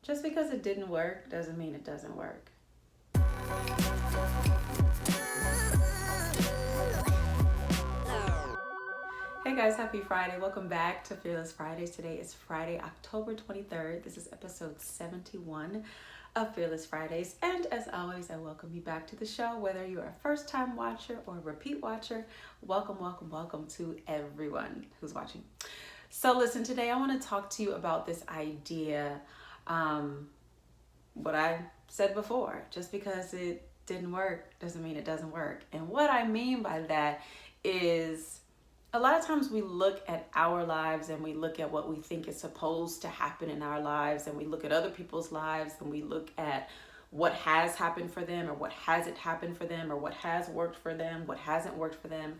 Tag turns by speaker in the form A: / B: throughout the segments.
A: Just because it didn't work doesn't mean it doesn't work. Hey guys, happy Friday. Welcome back to Fearless Fridays. Today is Friday, October 23rd. This is episode 71 of Fearless Fridays. And as always, I welcome you back to the show. Whether you're a first-time watcher or a repeat watcher, welcome to everyone who's watching. So listen, today I want to talk to you about this idea, what I said before. Just because it didn't work doesn't mean it doesn't work. And what I mean by that is a lot of times we look at our lives and we look at what we think is supposed to happen in our lives, and we look at other people's lives and we look at what has happened for them or what hasn't happened for them or what has worked for them, what hasn't worked for them.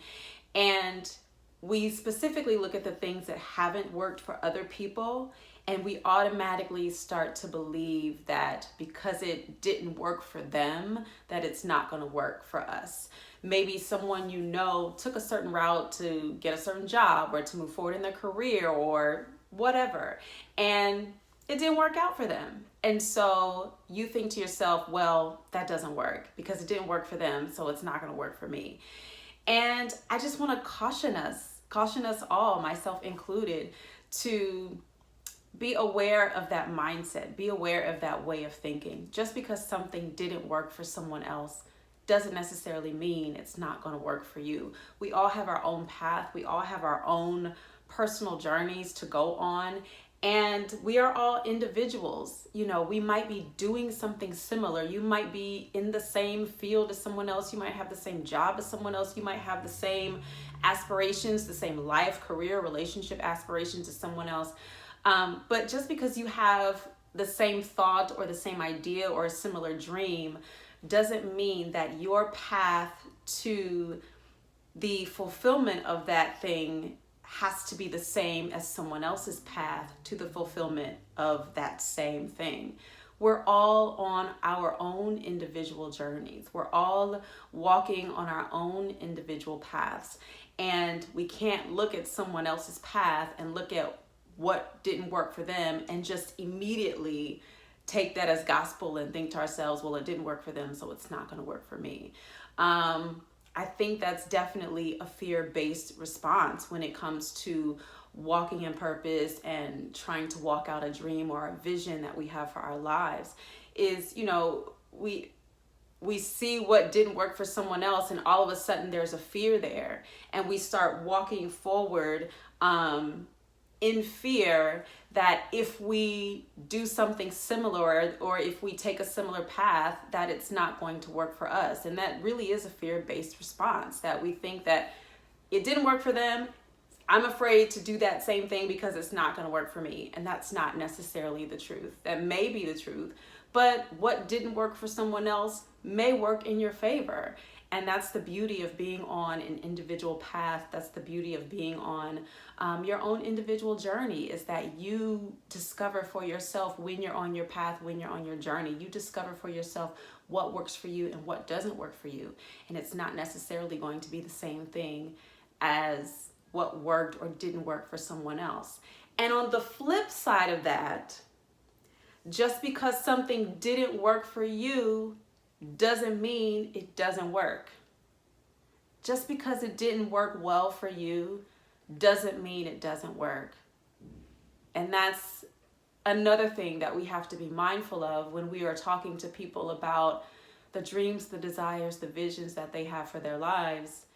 A: And we specifically look at the things that haven't worked for other people, and we automatically start to believe that because it didn't work for them, that it's not going to work for us. Maybe someone you know took a certain route to get a certain job or to move forward in their career or whatever, and it didn't work out for them. And so you think to yourself, well, that doesn't work because it didn't work for them, so it's not going to work for me. And I just want to caution us all, myself included, to be aware of that mindset, be aware of that way of thinking. Just because something didn't work for someone else doesn't necessarily mean it's not going to work for you. We all have our own path. We all have our own personal journeys to go on. And we are all individuals. You know, we might be doing something similar. You might be in the same field as someone else. You might have the same job as someone else. You might have the same aspirations, the same life, career, relationship aspirations as someone else. But just because you have the same thought or the same idea or a similar dream doesn't mean that your path to the fulfillment of that thing has to be the same as someone else's path to the fulfillment of that same thing. We're all on our own individual journeys. We're all walking on our own individual paths. And we can't look at someone else's path and look at what didn't work for them and just immediately take that as gospel and think to ourselves, well, it didn't work for them, so it's not going to work for me. I think that's definitely a fear-based response when it comes to walking in purpose and trying to walk out a dream or a vision that we have for our lives. Is, you know, we see what didn't work for someone else, and all of a sudden there's a fear there, and we start walking forward in fear that if we do something similar or if we take a similar path, that it's not going to work for us. And that really is a fear-based response, that we think that it didn't work for them. I'm afraid to do that same thing because it's not going to work for me. And that's not necessarily the truth. That may be the truth, but what didn't work for someone else may work in your favor. And that's the beauty of being on an individual path. That's the beauty of being on your own individual journey, is that you discover for yourself when you're on your path, when you're on your journey. You discover for yourself what works for you and what doesn't work for you. And it's not necessarily going to be the same thing as what worked or didn't work for someone else. And on the flip side of that, just because something didn't work for you doesn't mean it doesn't work. Just because it didn't work well for you doesn't mean it doesn't work. And that's another thing that we have to be mindful of when we are talking to people about the dreams, the desires, the visions that they have for their lives.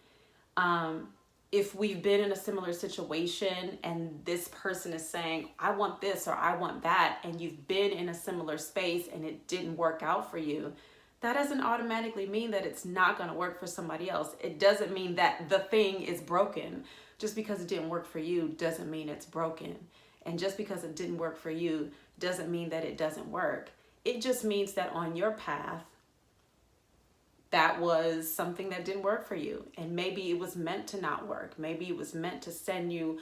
A: If we've been in a similar situation and this person is saying, I want this or I want that, and you've been in a similar space and it didn't work out for you, that doesn't automatically mean that it's not going to work for somebody else. It doesn't mean that the thing is broken. Just because it didn't work for you doesn't mean it's broken. And just because it didn't work for you doesn't mean that it doesn't work. It just means that on your path, that was something that didn't work for you. And maybe it was meant to not work. Maybe it was meant to send you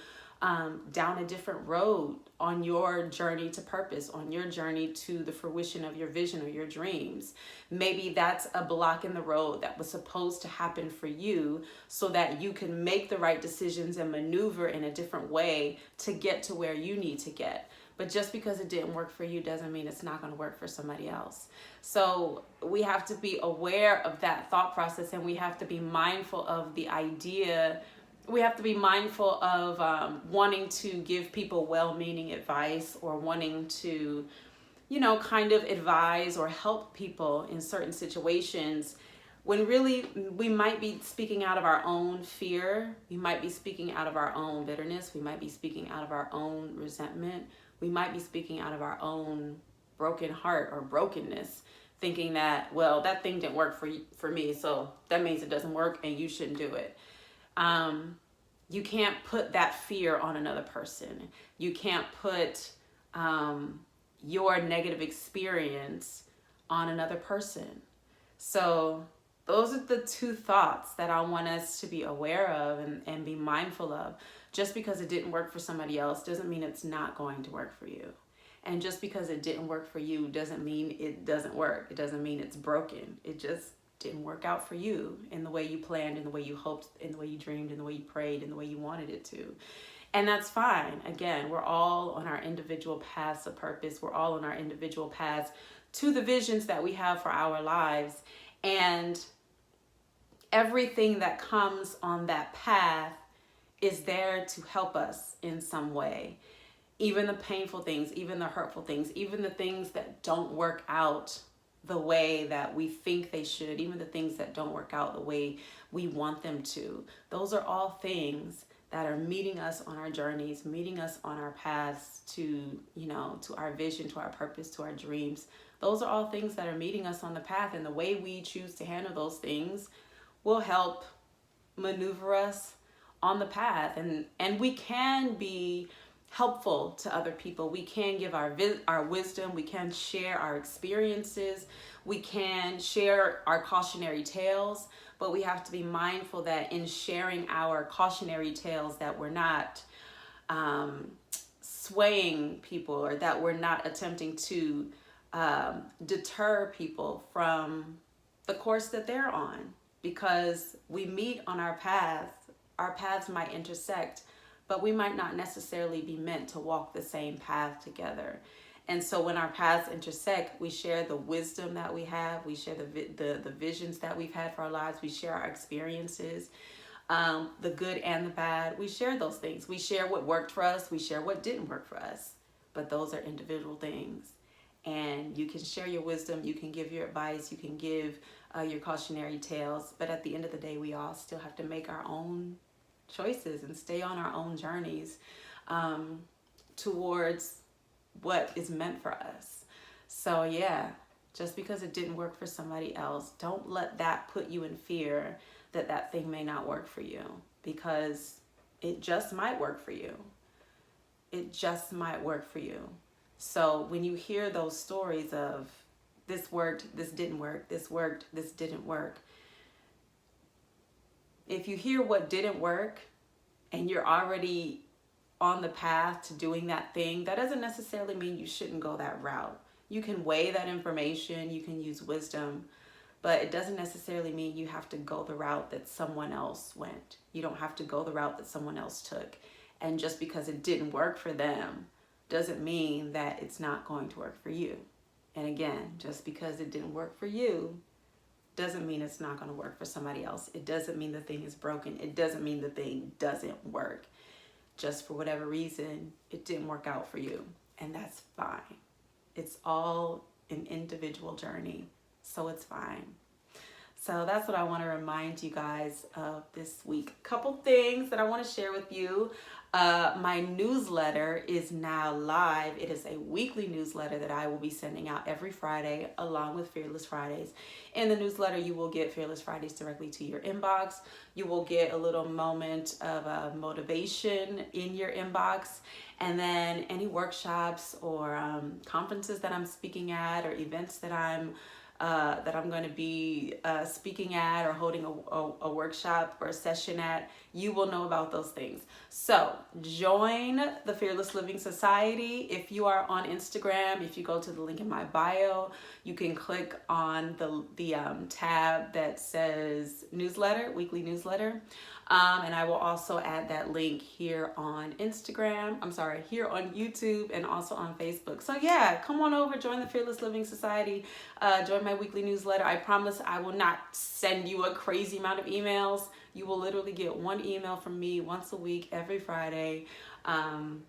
A: down a different road on your journey to purpose, on your journey to the fruition of your vision or your dreams. Maybe that's a block in the road that was supposed to happen for you so that you can make the right decisions and maneuver in a different way to get to where you need to get. But just because it didn't work for you doesn't mean it's not going to work for somebody else. So we have to be aware of that thought process, and we have to be mindful of the idea. We have to be mindful of wanting to give people well-meaning advice, or wanting to, kind of advise or help people in certain situations, when really we might be speaking out of our own fear. We might be speaking out of our own bitterness. We might be speaking out of our own resentment. We might be speaking out of our own broken heart or brokenness, thinking that, well, that thing didn't work for me, so that means it doesn't work and you shouldn't do it. You can't put that fear on another person. You can't put your negative experience on another person. So those are the two thoughts that I want us to be aware of and be mindful of. Just because it didn't work for somebody else doesn't mean it's not going to work for you. And just because it didn't work for you doesn't mean it doesn't work. It doesn't mean it's broken. It just didn't work out for you in the way you planned, in the way you hoped, in the way you dreamed, in the way you prayed, in the way you wanted it to. And that's fine. Again, we're all on our individual paths of purpose. We're all on our individual paths to the visions that we have for our lives. And everything that comes on that path is there to help us in some way. Even the painful things, even the hurtful things, even the things that don't work out the way that we think they should, even the things that don't work out the way we want them to. Those are all things that are meeting us on our journeys, meeting us on our paths to, to our vision, to our purpose, to our dreams. Those are all things that are meeting us on the path, and the way we choose to handle those things will help maneuver us on the path. And we can be helpful to other people. We can give our wisdom. We can share our experiences. We can share our cautionary tales, but we have to be mindful that in sharing our cautionary tales that we're not swaying people, or that we're not attempting to deter people from the course that they're on. Because we meet on our paths might intersect, but we might not necessarily be meant to walk the same path together. And so when our paths intersect, we share the wisdom that we have, we share the visions that we've had for our lives, we share our experiences, the good and the bad. We share those things. We share what worked for us, we share what didn't work for us. But those are individual things. And you can share your wisdom, you can give your advice, you can give your cautionary tales, but at the end of the day, we all still have to make our own choices and stay on our own journeys towards what is meant for us. So yeah, just because it didn't work for somebody else, don't let that put you in fear that that thing may not work for you, because it just might work for you. It just might work for you. So when you hear those stories of this worked, this didn't work, this worked, this didn't work, if you hear what didn't work and you're already on the path to doing that thing, that doesn't necessarily mean you shouldn't go that route. You can weigh that information, you can use wisdom, but it doesn't necessarily mean you have to go the route that someone else went. You don't have to go the route that someone else took. And just because it didn't work for them doesn't mean that it's not going to work for you. And again, just because it didn't work for you doesn't mean it's not going to work for somebody else. It doesn't mean the thing is broken. It doesn't mean the thing doesn't work. Just for whatever reason, it didn't work out for you. And that's fine. It's all an individual journey, so it's fine. So that's what I want to remind you guys of this week. A couple things that I want to share with you. My newsletter is now live. It is a weekly newsletter that I will be sending out every Friday along with Fearless Fridays. In the newsletter, you will get Fearless Fridays directly to your inbox. You will get a little moment of motivation in your inbox. And then any workshops or conferences that I'm speaking at, or events that I'm going to be speaking at, or holding a workshop or a session at, you will know about those things. So join the Fearless Living Society. If you are on Instagram, if you go to the link in my bio, you can click on the tab that says newsletter, weekly newsletter. And I will also add that link here on Instagram. I'm sorry, here on YouTube and also on Facebook. So yeah, come on over, join the Fearless Living Society, join my weekly newsletter. I promise I will not send you a crazy amount of emails. You will literally get one email from me once a week, every Friday. And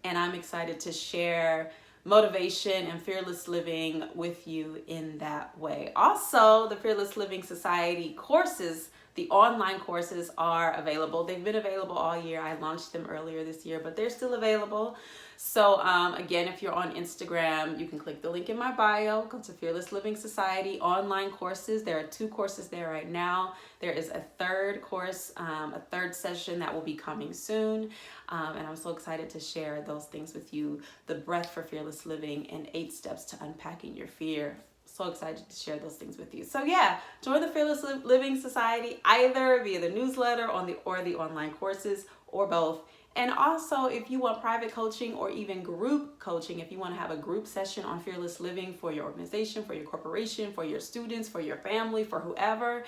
A: I'm excited to share motivation and fearless living with you in that way. Also, the Fearless Living Society courses, the online courses, are available. They've been available all year. I launched them earlier this year, but they're still available. So again, if you're on Instagram, you can click the link in my bio, go to Fearless Living Society online courses. There are 2 courses there right now. There is a 3rd course, a 3rd session that will be coming soon. And I'm so excited to share those things with you. The Breath for Fearless Living and 8 Steps to Unpacking Your Fear. So excited to share those things with you. So yeah, join the Fearless Living Society either via the newsletter or the online courses, or both. And also, if you want private coaching or even group coaching, if you want to have a group session on fearless living for your organization, for your corporation, for your students, for your family, for whoever,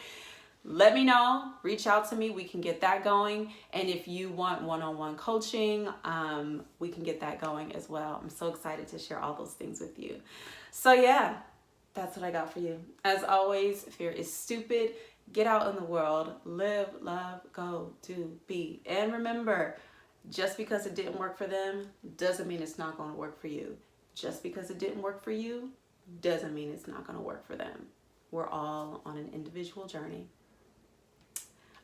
A: let me know. Reach out to me. We can get that going. And if you want one-on-one coaching, we can get that going as well. I'm so excited to share all those things with you. So yeah, that's what I got for you. As always, fear is stupid. Get out in the world. Live, love, go, do, be. And remember, just because it didn't work for them doesn't mean it's not going to work for you. Just because it didn't work for you doesn't mean it's not going to work for them. We're all on an individual journey.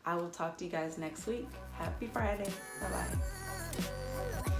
A: I will talk to you guys next week. Happy Friday. Bye-bye.